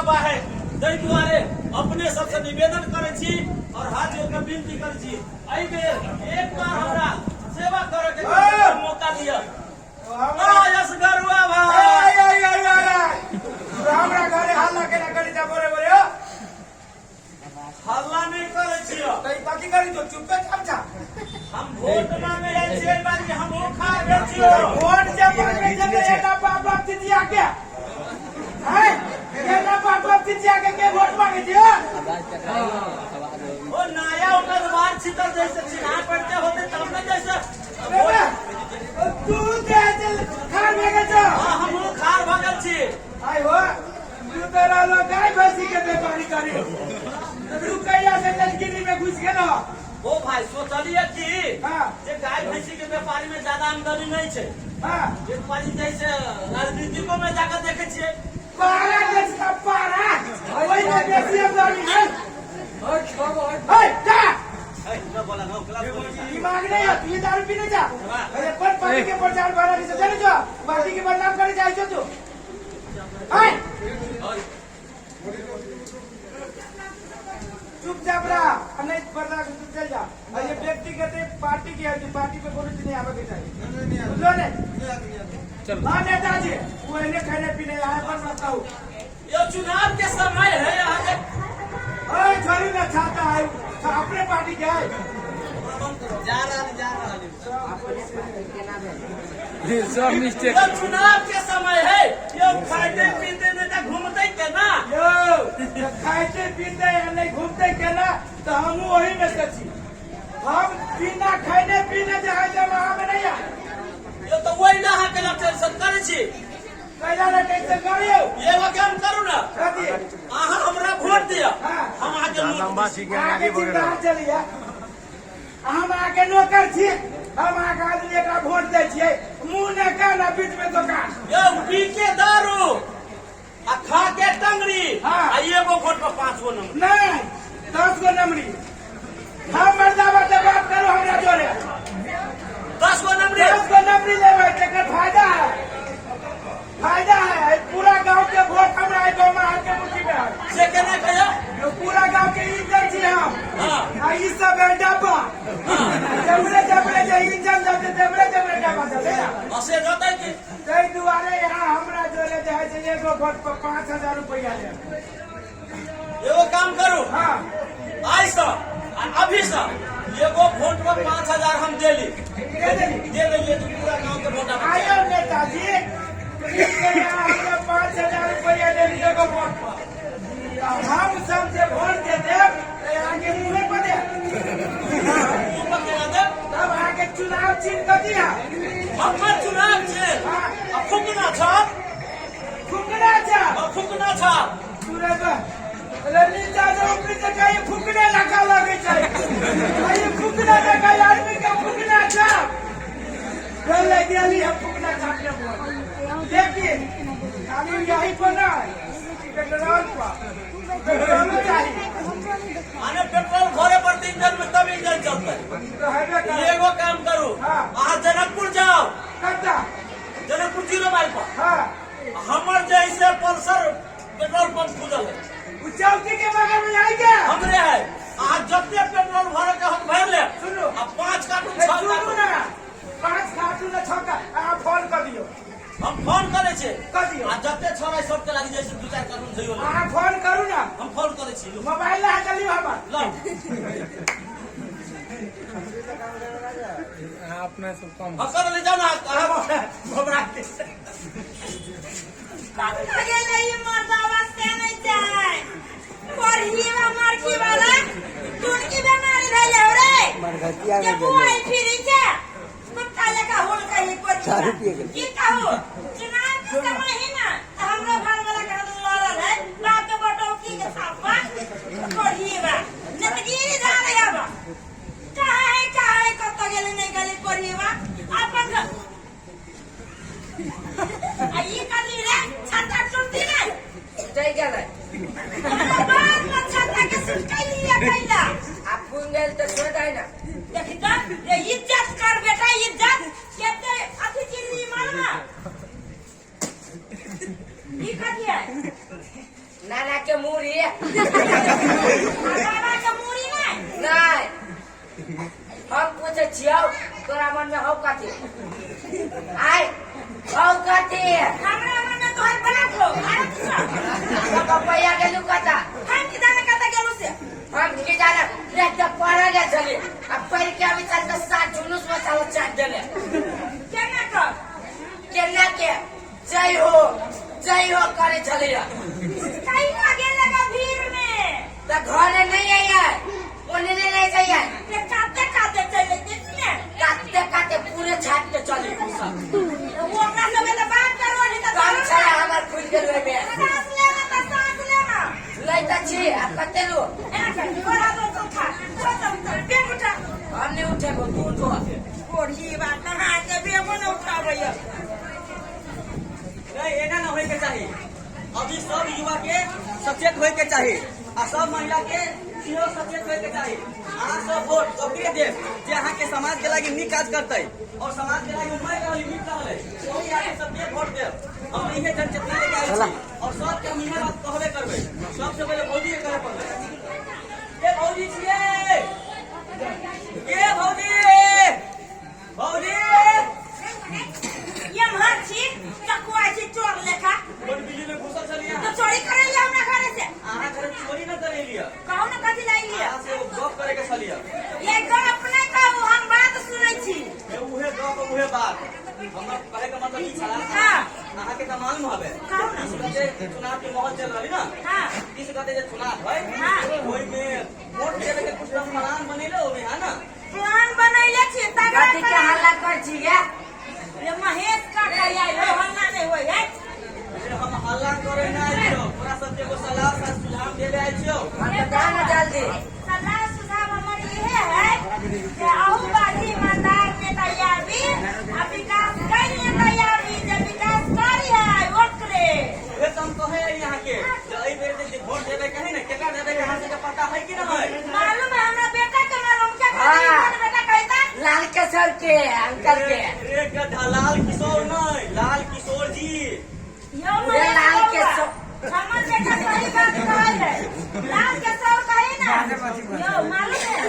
सभा है ताहि दुआरे अपने सबसे निवेदन करे छी और हाथ जोड़ के विनती करे छी एहि बेर एक बार हमरा सेवा करे के मौका दिया। यस गरुआ भाई हमरा घरे हल्ला केना करी जा बोरे बोरे हल्ला नहीं करे छी कई बाकी करी तो चुपे छप जा। हम वोट मांगे जाय छी बारी हम ओ खा गए छी वोट जे मांगे जे एटा बाप बाप तितिया के हैं एटा बाप बाप तितिया के वोट मांगे दियो ओ नया उम्र मार छितर जैसे चिन्हा पड़ते होते तब न जैसे तू दे खार में जा हम ओ खार भगल छी आई हो तू तेरा लो गाय भैंसी के व्यापारी करे तू कहिया से लड़की में घुस गेलो। ओ भाई सोचलिए कि हां जे गाय भैंसी के व्यापारी में ज्यादा आमदनी नहीं छे। हां एक पारी जैसे राजनीतिको में जाकर देखे छिए पारा देश का पारा ओई में बेसी आमदनी है। और छोड़ो ओए जा न बोला न क्लास दिमाग नहीं है तू दारू पीने जा। अरे पर पानी के प्रचार भरा से चले जा पार्टी के बदनाम करे जाए जो तू हाय चुपचाप रहा नहीं बर्दाश्त तू चल जा। और ये व्यक्तिगत पार्टी की है पार्टी पे कोई नहीं आवे के चाहिए बुझलो ने चल हां नेताजी वो इन्हें खाने पीने आए पर रखता हूं ये चुनाव के समय है यहाँ के ओए छोरी ना छाता है अपने पार्टी के है जा रहा ये सब मिस्टेक ये चुनाव के समय है ये खाते पीते नेता घूमते के ना यो खाते पीते या नहीं घूमते के ना तो हम वही में से छी। हम बिना खाने पीने जाए जब हम नहीं आ ये तो वही ना के टेंशन करे छी कैला ना टेंशन करियो ये काम करू ना कथी आहा हमरा वोट दिया हम आगे लंबा सीखे आगे बढ़ रहा चलिए हम आगे नौकर छी हम आगे आदमी एकरा वोट दे छियै मुंह ने कान बीच में दुकान ये पी के दारू आ खा के टंगड़ी हाँ। आ एगो वोट पर 5 गो नंबर नहीं 10 गो नंबरी हम मर्दाबा से बात करो हमरा जोरे 10 गो नंबर 10 गो नंबरी लेबै तेकर फायदा है पूरा गांव के वोट हमरा आई गांव में आके मुट्ठी में है से केना कहियो जो पूरा गांव के इज्जत छी हम हां आ ई सब है डब्बा जबरे जे इंजन दते जबरे डब्बा चले असे जोतै की तै दुआरे यहाँ हमरा जोरे जे है से एगो वोट पर 5000 रुपया ले एगो काम करू हां आज से अभी से एगो वोट पर 5000 हम देली दे देलिए तो पूरा गांव के वोट आ आयो नेताजी 5000 रुपया दे दिए एगो वोट पर हम सब जे वोट दे देब आगे मुंह पर दे तब आगे चुनाव चिन्ह कर दिया हमर चुनाव छे आ फुकना छ फुकना जा फुकना छ तुरंत नीचा जो ऊपर से कहीं फुकने लगा लगे चाहिए ये फुकना लगा आदमी का फुकना जा पहले दिल्ली हम फुकना छापने बोल देखिए अभी यही पर ना पेट्रोल चाहिए माने पेट्रोल भरे पर 3 दिन में तब इंजन चलता है। एगो काम करू आ जनकपुर जाओ कत्ता जनकपुर 0 माइल पर हाँ हमर जैसे पल्सर पेट्रोल पंप खुजल है चौकी के बगल में आई क्या हमरे है आज जते पेट्रोल भरे के हम भर ले सुनो अब 5 कार्टून 6 सुनो कार्टून ना 5 कार्टून न छक्का आप फोन कर दियो हम फोन करे छे कर दियो आ जते छोरा सब के लागी जैसे 2-4 कार्टून थइयो आप फोन करू ना हम फोन करे छी मोबाइल ला चलियो हमर लो अपना सब काम हकर ले जाओ ना घबरा के लगे नहीं मर्दावा से नहीं जाए और ही मार की वाला टूट की बीमारी रह जाओ रे मरघटिया ये मोबाइल फिर जा तुम काले का होल का ये कोई 4 रुपये के की कहो चुनाव के समय है ना हमरो घर वाला का लड़ल है बाप के बटौकी के साथ बा और ही बा नतगिरी जा रे बा कहाँ है कत गेले नहीं गेले कोरी बा अपन ये कली रे छाता टूटी रे जय गेलै बात मत छाता के सुटकै लिया कैला आप फूल गेल तो छोड़ दे ना देखि त रे इज्जत कर बेटा इज्जत केते अथि चिल्ली मारना ई कथि है नाना जाओ तोरा मन में हो कथी आय हो कथी हमरा मन में तोहर बना लो अरे किसा पपैया गेलू कता हम की जाने कता गेलू से हम के जाना ले त पड़ा ले चले अब पैर के अभी चल के साथ जुलूस में चलो चाट देले केना कर केना के जय हो करे चले कहीं ना गेले का भीड़ में त घरे नहीं आया ओने नहीं जाइए ये काते काते चले कितने काटे पूरे छाट के चले वो अपना सब में बात करो नहीं तो काम छला हमर खुल गेल रे में सांस लेना तो सांस लेना लइता छी आ कतेलू एना कर थोड़ा तो खा तो बेग उठा हमने उठे को तू तो कोढ़ी बात नहा के बेग न उठाबैया नहीं एना ना होय के चाहिए अभी सब युवा के सचेत होय के चाहिए आ सब महिला के इहो सचेत होय के चाहिए अहाँ सब वोट ओकरे देव जे अहाँ के समाज के लागि नीक काज करतै और समाज के लागि मैं रहली नीक रहलै ओही आगे सब के वोट देव हम इहे जन चेतना लेके आइल छी और सब के हम इहे बात कहबे करबै सबसे पहले भौजी के करे पड़लै ए भौजी छियै ए भौजी ये मार छी चकुआ छी चोर लेखा बड़ बिजली में घुसल छलिए तो चोरी करे ले हमरा घरे से अहाँ घर चोरी न करे लिया कहू न कथी लाई लिया अहाँ से गप करे के छलिए ये गप अपने कहू हम बात सुनै छी उहे गप उहे बात हमरा कहे का मतलब ई छला हां अहाँ के त मालूम हबे कहू न इस गते चुनाव के माहौल चल रहली ना हां इस गते जे चुनाव है हाँ। ओइ में वोट देवे के कुछ प्लान बनेले होबे है ना प्लान बनैले छी तगड़ा कथी के हल्ला कर छी गे ये महेश का कहिया लो हल्ला नहीं होय है जे हम हल्ला करे ना आइयो पूरा सब एगो सलाह सा सुझाव देले आइयो हम बता ना जल्दी सलाह सुझाव हमर इहे है कि आहू बाजी ईमानदार के तैयारी आ विकास करिए तैयारी जे विकास करी है ओकरे वे तुम कहे यहाँ के जे एई बेर जे वोट देवे कहीं ना केकरा देवे यहाँ से पता है कि ना है मालूम है हमरा बेटा के मालूम के हाँ। बेटा कहता लाल के सर के अंकल के रे गधा लाल किशोर नहीं लाल किशोर जी यो रे लाल के सो हमर बेटा सही बात कहै है लाल के सौ कहे ना यो मालूम है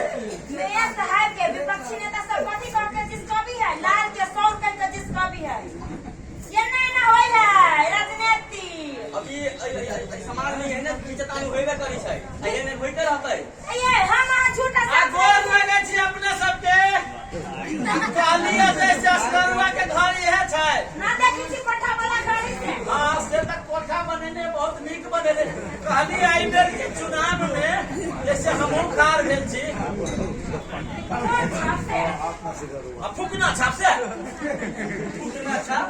मेयर साहब के विपक्षी नेता सब कथी कह के जिसका भी है लाल के सौ कह के जिसका भी है ये नहीं ना होय है राजनीति अभी समाज में एहने विचतानी होइबे करी छै एहने होइते रहतै ये हम झूठा आ गोर मांगे छी अपने सबके कालिया जैसे असगरुआ के घर यह छै ना देखी छी कोठा वाला गाड़ी से हां से तक कोठा बनेने बहुत नीक बनेले कहली आई बेर के चुनाव में जैसे हमहू खार भेल छी कौन छाप से आ फुकना छाप से फुकना छाप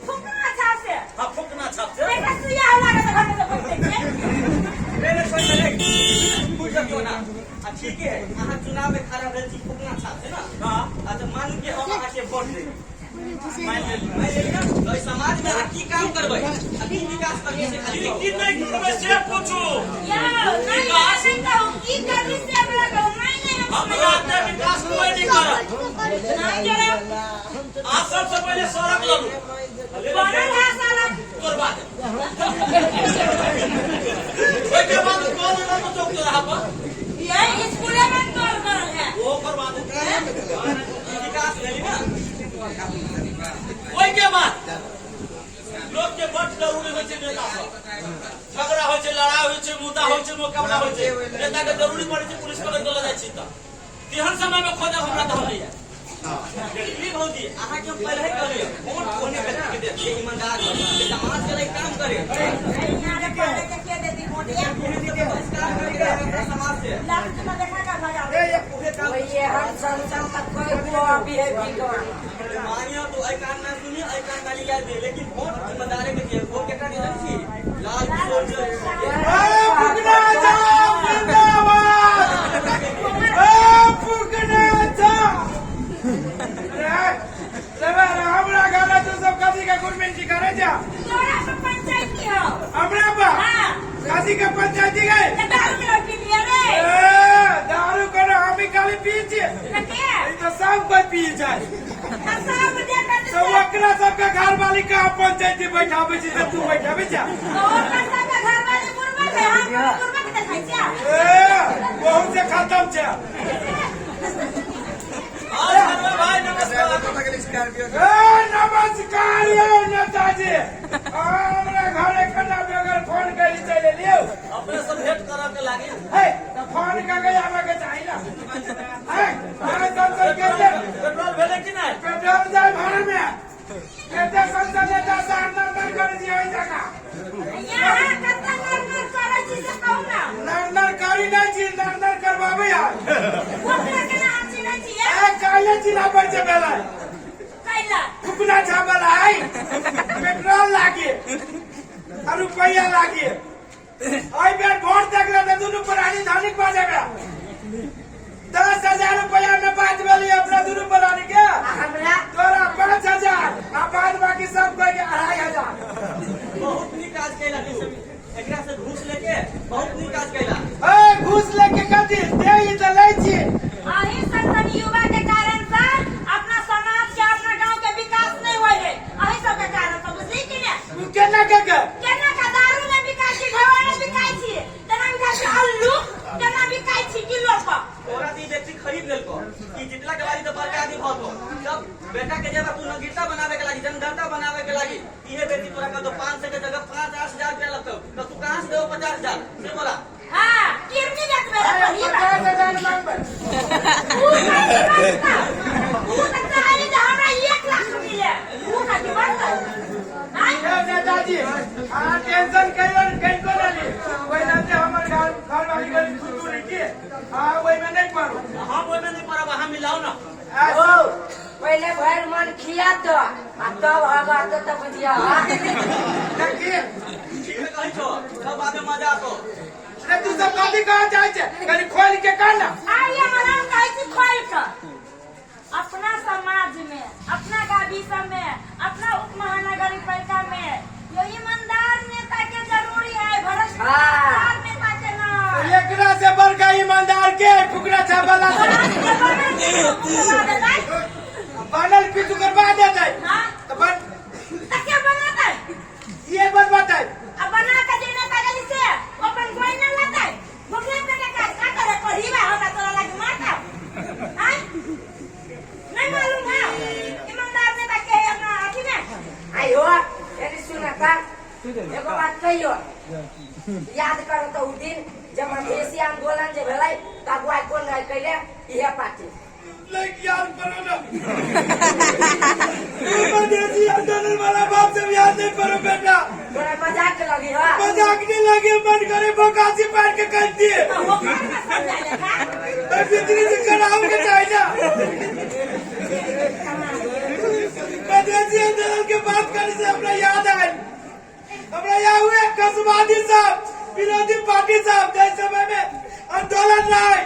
फुकना छाप से हां फुकना छाप से बेटा सुइया हल्ला के घर में से बोलते छे मेरे कोई नहीं पूछ क्यों ना आ ठीक है अहाँ चुनाव में खड़ा भेल छी फुकना छाप से ना हां अच्छा मान के हम अहाँ के वोट दे मान ले ना तो इस समाज में की काम करबै आ की विकास करबै से खाली की नहीं करबै से पूछो यो विकास कहूं की करनी से हमरा कहूं नहीं हम रास्ते विकास कोई नहीं करब नहीं करे आप सबसे पहले सड़क ललू बनल है सड़क तोर बात ओए के बाद कौन ना तो चौक रहा पर ये स्कूल में तोड़ करल है वो करवा दे विकास भेली ना ओए के बाद लोग के वोट जरूरी होय छै नेता सब झगड़ा होय छै लड़ाई होय छै मुद्दा होय छै मुकाबला होय छै नेता के जरूरी पड़ै छै पुलिस के लग जाय छै त केहन समय में खोजब हमरा त होइए ई भौजी अहाँ के पहले ही कहलिए वोट कोने व्यक्ति के दे ये ईमानदार के समाज के लिए काम करे यहाँ रे पहले के देती मोटिया काम करेगा समाज से लाख में देखा का भगा ये हर संसार तक कोई को अभी है बिगड़ मानियो तो आई कान ना सुनी आई कान गाली याद दे लेकिन वोट ईमानदारी के दिए वोट केकरा दे छी लाल किशोर जी फुकना जाओ जिंदाबाद फुकना जाओ हमरा गाना तो सब कथी का गवर्नमेंट करे जा तोरा से पंचायत की हो हमरा बा हां कथी का पंचायती गए ये दारू के रोटी लिया रे दारू करे हम खाली पी छी लगे तो सब कोई पी जाए सब दे कर तो ओकरा सबके घर वाली का पंचायती बैठाबे छी तू बैठाबे जा और पैसा का घर वाले मुर्गा है हम मुर्गा के देखाई छा बहुत से खत्म छै स्कॉर्पियो नमस्कार यौ नेताजी हमरा घरे कना बगैर फोन करी चले लियो अपने से भेंट करे के लागी है तो फोन करके आवे के चाहिए ना है अरे संसद के लिए पेट्रोल भेले कि नहीं पेट्रोल जाए भर में केते संसद नेता सामना कर दियो ई जगह यहाँ कत्ता नर करे छी से कहू ना नर करी नहीं छी नर करवावे यार ओकरा के ना हम चिन्है छियै ए काले जिला पर जे बेला कैला फुकना छापल है पेट्रोल लागी और रुपया लागी आई बेर वोट देखले त दुनु प्राणी धनिक बनेगा 10,000 रुपया में बात भेली अपना दुनु प्राणी के हमरा तोरा 5,000 आ बाद बाकी सब कोई के 2,500 बहुत नीक काज कैला एकरा से घूस लेके बहुत नीक काज कैला ए घूस लेके कथी दे ई त लै छी अही संसद युवा के कारण से अपना समाज के अपना गांव के विकास नहीं होय है अही सब के कारण से बुझली कि ने केना के केना का दारू में बिकाई छी ढेवा में बिकाई छी तना बिकाई छी आलू केना बिकाई छी किलो पर तोरा दी व्यक्ति खरीद लेलको कि जितला के बारी तो बड़का आदमी भतो जब बेटा के जेबा तू नगीता बनावे के लागी जनगणना बनावे के लागी इहे व्यक्ति तोरा का तो 500 के जगह 5,000 रुपया लगतो तो तू कहां से देबो 50,000 से बोला हां किरनी बेच मेरा पहिया 50,000 मांगबे वो तो चाहे जे हमरा 1 लाख मिले वो का की बात है नहीं ए नेताजी आ टेंशन कइलन कइको नहीं ओइ नाते हमर घर वाली गली खुदूरी की आ ओइ में नहीं पड़ो हम ओइ में नहीं परब हम मिलाओ ना ओ पहले भर मन खिया दो आ तब आगा तो बुझिया देखिए ठीक है कहि छो सब आदमी मजा आतो अरे तू सब कथी कहा जाय छे कनी खोल के कर ना आइए मनाम कहै छी खोल के अपना समाज में अपना गावी सब में अपना उप महानगर पालिका में यो ईमानदार नेता के जरूरी है भ्रष्टाचार नेता के ना एकरा से बड़का ईमानदार के फुकरा छापला बनल पिटू करवा देतै हां तो बन तके बनाता ये बात बताई अब बना के देने का गली से अपन कोई न लाता भोगले पे का करे पढ़ीवा होगा तोरा लगे मारता हां नहीं मालूम है ईमानदार नेता के अपना अथी में आयो एनी सुना का एगो बात कहियो याद करो तो उ दिन जब मधेसी आंदोलन जे भेलै त अगुवाई कोन रह कैले इहे पार्टी लाइक याद करो ना मधेसी आंदोलन वाला बात सब याद नहीं करो बेटा तोरा मजाक लगी हो मजाक नहीं लगे मन करे बोकासी पार के कर दिए तो वो कौन का समझा ले था बिजली से कराओ के चाहिए मधेसी आंदोलन के बात करने से हमरा याद आए हमरा याद हुए कसवादी साहब विरोधी पार्टी साहब जैसे समय में आंदोलन रहे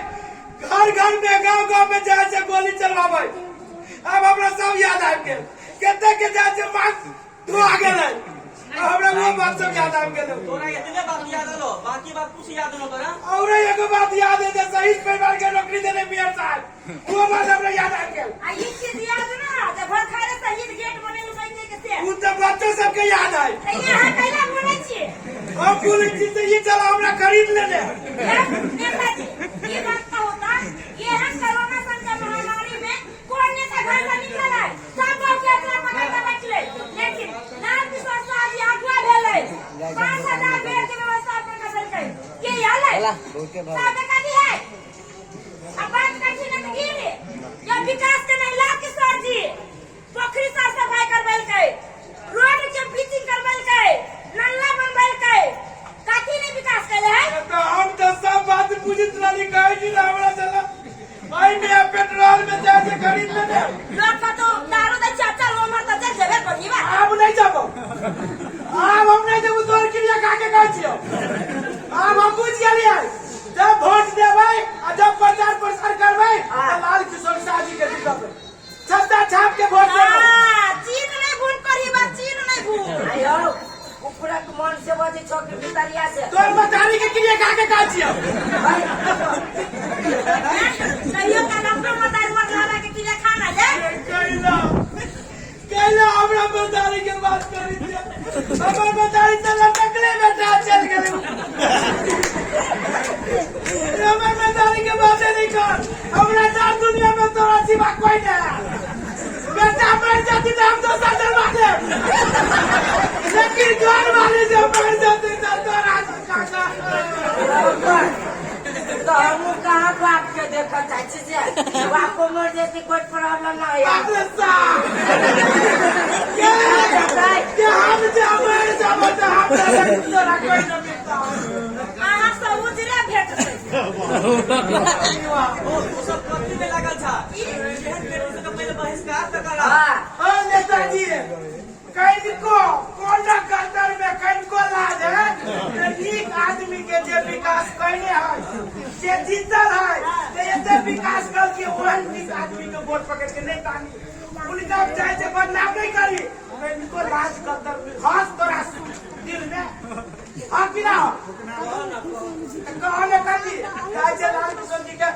घर घर में गांव में जाए से गोली चलवावे अब हमरा सब याद आबि गेल केते के जाए से मांग धो आ गेल हमरा वो बात सब याद आबि गेल तोरा इतने बात याद आलो बाकी बात कुछ याद न तोरा और एगो बात याद है जे शहीद परिवार के नौकरी देने मेयर साहब वो बात हमरा याद आबि गेल आ ये चीज याद ना जब घर खाए शहीद गेट बने बैठे के से उ तो बच्चों सबके याद आए यहाँ कैला बोले छी हम बोले छी से ये चला हमरा खरीद लेने नेताजी ये बात का होता ये हम कोरोना संकट महामारी में कौन नेता घर से निकल है सब गांव के अपना पकड़ के बैठले लेकिन नाम किशोर साहब जी अगुआ भेले 5,000 बेड के व्यवस्था अपन कर देलकै के याद है सब का दी है अब बात कथी न गिरे ये विकास के नहीं लाख किशोर जी पोखरी साफ सफाई करबेलकै रोड के ब्लीचिंग करबेलकै नाला बनबेलकै कथी ने विकास कैले है तो हम तो सब बात बुझित नहीं कहे छी हमरा चला भाई मैं पेट्रोल में जाके खरीद लेने लोग का तो दारू दे चाचा वो मर तो चल जेबे पड़ीबा अब नहीं जाबो अब हम नहीं जब तोर क्रिया का के कहै छियो अब हम बुझ गेलियै जब वोट देबै आ जब प्रचार प्रसार करबै तो लाल किशोर शाह जी के जिला पे छत्ता छाप के वोट देबै हां चीन नहीं भूल पड़ीबा चीन नहीं भूल आयो ऊपरा के मन से बजे छोके भितरिया से तोर मतारी के क्रिया का के कहै छियो कहियो का डॉक्टर मतारी मरला के किले खाना ले कैला हमरा मतारी के बात करी छे हमर मतारी से लटकले बेटा चल गेल हमर मतारी के बात नहीं कर हमरा साथ दुनिया में तोरा सिवा कोई नहीं बेटा मर जाती तो हम तो सर डरवा दे, लेकिन घर वाली जो बढ़ जाती तो राज काका तो हम कहाँ बाप के देखा चाची से बाप को मर जैसी कोई प्रॉब्लम ना है बाप रे साहब क्या हम जावे तो हम तोरा कोई न मिलता अहाँ सब उजरे भेट छै ओ सब कथी में लागल था केहन बेटी से पहले बहिष्कार त करा हाँ ओ नेताजी कनको कोना कतर में कनको लाज है एक आदमी के जे विकास करने है जे जीतल है ते एते विकास कर के ओहन नीक आदमी के वोट पकड़ के नहीं तानी उनका चाहे से बदनाम नहीं करी कनको लाज कतर में खास तोरा दिल में हां कि ना कहने कथी चाहे से लाल किशोर जी के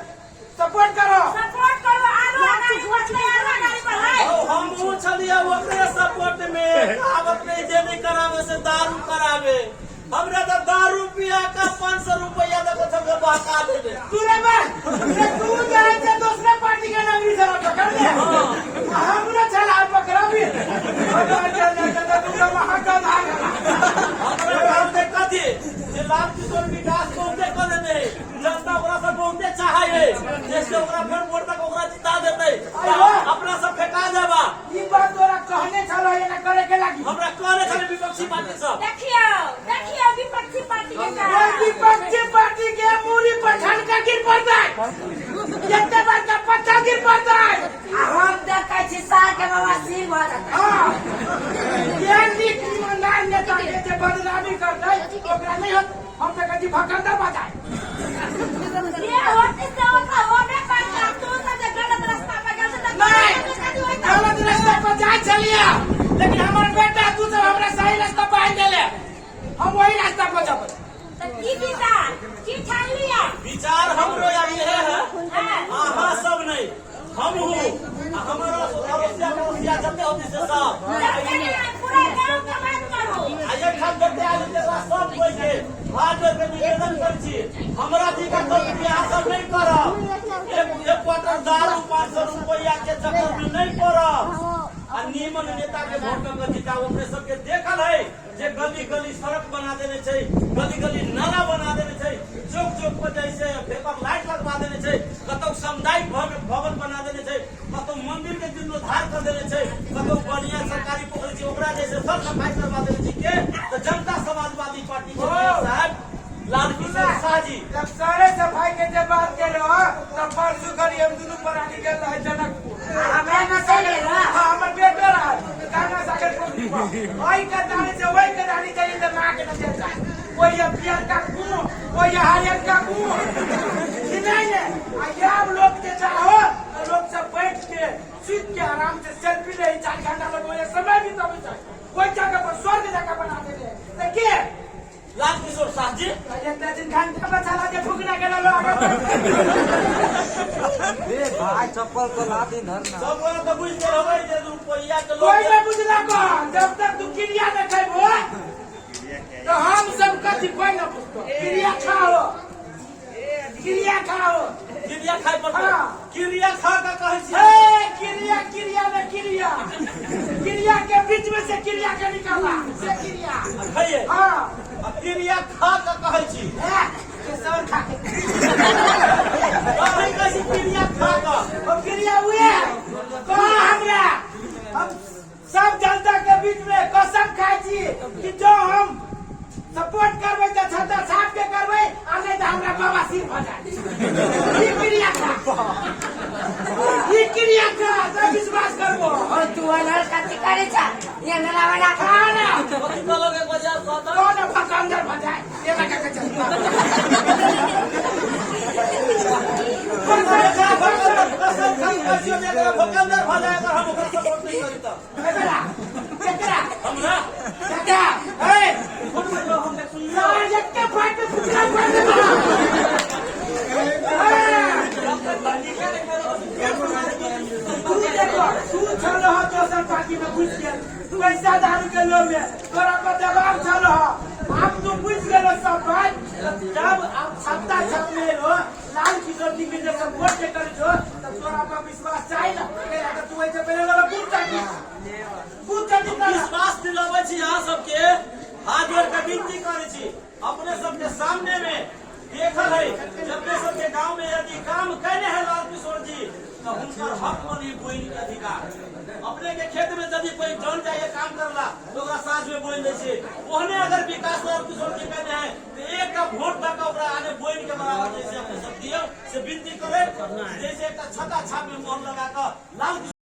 सपोर्ट करो आलू गाड़ी पछले आलू गाड़ी पर है हम वो छलिया ओकरे सपोर्ट में कहावत नहीं जे नहीं करावे से दारू करावे हमरा तो दारू पिया का 500 रुपया दे के सबके बहका देबे तूने मैं तू जाए से दूसरे पार्टी के नागरिक जरा पकड़ ले हमरा चला पकड़ा भी तू वहां का भाग हमरा काम दे कथी जे लाल किशोर विकास बहुते कर देते जनता ओकरा से बहुते चाहे जैसे ओकरा फिर वोट तक ओकरा जिता देते अपना सब फेंका देबा ई बात तोरा कहने चलो ये ना करे के लागी हमरा कहने छले विपक्षी पार्टी सब देखियो विपक्षी पार्टी के ये का विपक्षी पार्टी के मूरी पर झटका गिर पड़ता है इतने बार का पत्ता गिर पड़ता है हम देखा छी सार के बाबा सिर भर हां ये नीक ईमानदार नेता के जे बदनामी करते ओकरा नहीं होत हम तो कभी भकंदा बजाए ये होती से ओकरा होबे करता तू तो गलत रास्ता पे गेल से नहीं गलत रास्ता पर जाए चलिए लेकिन हमारे बेटा तू सब हमरा सही रास्ता पर आन देले हम वही रास्ता पर जाब तो की ठान लिया विचार हमरो ये है आहा सब नहीं हम हूँ हमारा अवश्य जते होती से सब पूरा गांव के बात करू आये खान जते आज के सब कोई के हाथ जोड़ के निवेदन कर छी हमरा जी का कोई बियाह सब नहीं करब एक क्वार्टर दारू 500 रुपया के चक्कर में नहीं पड़ब आ निमन नेता के वोट करके जिताओ अपने सबके देखल है जे गली गली सड़क बना देने छै गली गली नाला बना देने छै चौक चौक पर जैसे पेपर लाइट लगवा देने छै कतौ सामुदायिक भवन बना देने छै कतौ मंदिर के जीर्णोद्धार कर देने छै कतौ बढ़िया सरकारी पोखरी छै ओकरा जैसे सब सफाई करवा देने छै के तो जनता समाजवादी पार्टी के साहब लाल किशोर शाह जी जब सारे सफाई के जब बात के रहो तब परसों करी हम दोनों प्राणी के रहे जनकपुर हमें न चले ना हमर बेटा रहा गाना सागर को वही का दाने से वही का दाने चाहिए तो मां के न देता कोई पियर का कुओं कोई हरियर का कुओं नहीं है आयाम लोग के चाहो लोग सब बैठ के सीट के आराम से सेल्फी ले 4 घंटा लगो ये समय भी तब चाहिए कोई जगह पर स्वर्ग जगह बना दे देखिए लाल किशोर शाह जी इतना दिन घंटा बचा के फूकना के लो भाई चप्पल तो ला दी धरना सब वाला तो बुझ के होबै जे रुपया के कोई लोग नहीं बुझला को जब तक तू क्रिया देखेबो तो हम सब कथी कोई न पूछतो क्रिया खाओ क्रिया खाए पड़ता हाँ। क्रिया खा का कहै छी ए क्रिया के बीच में से क्रिया के निकाला से क्रिया खाइए हाँ क्रिया खा का कहै छी सर खा के कहै कैसी क्रिया खा का और क्रिया हुए कहा हमरा हम सब जनता के बीच में कसम खाई छी कि जो हम सपोर्ट करबै तो छता साफ के करबै आ नहीं तो हमरा बाबा सिर भजा ई क्रिया का तो विश्वास करबो और तू अनर कथी करे छा ये नला वाला खाना कथी कहलोगे बाजार कहता कौन भकंदर भजाए ये लगा के चल कसम खाई कैसी ने भकंदर भजाएगा हम ओकर सपोर्ट नहीं करता केकरा हमरा क्या ए कौन बोलो हम सुनियो एक के फाट में फुकरा फाट तू चल रहा दोसर पार्टी में घुस गया तू ऐसा दारू के लो में तोरा पर दबाव चल रहा अब तू घुस गया सब बात जब आप सत्ता छापने हो लाल किशोर जी के जब वोट के करे छो तब तोरा पर विश्वास चाहिए ना तू ऐसे पहले वाला पूछता सामने में देखल है जब वे सबके गांव में यदि काम करने हैं लाल किशोर जी तो उनकर हक बनी बोइन के अधिकार अपने के खेत में यदि कोई जन जाइए काम करला तो साझ में बोइन दे छे ओहने अगर विकास लाल किशोर जी कहने हैं तो एक का वोट तक ओकरा आने बोइन के बराबर जैसे अपने सब दियो से विनती करे जैसे एक छता छाप में मोहर लगा कर लाल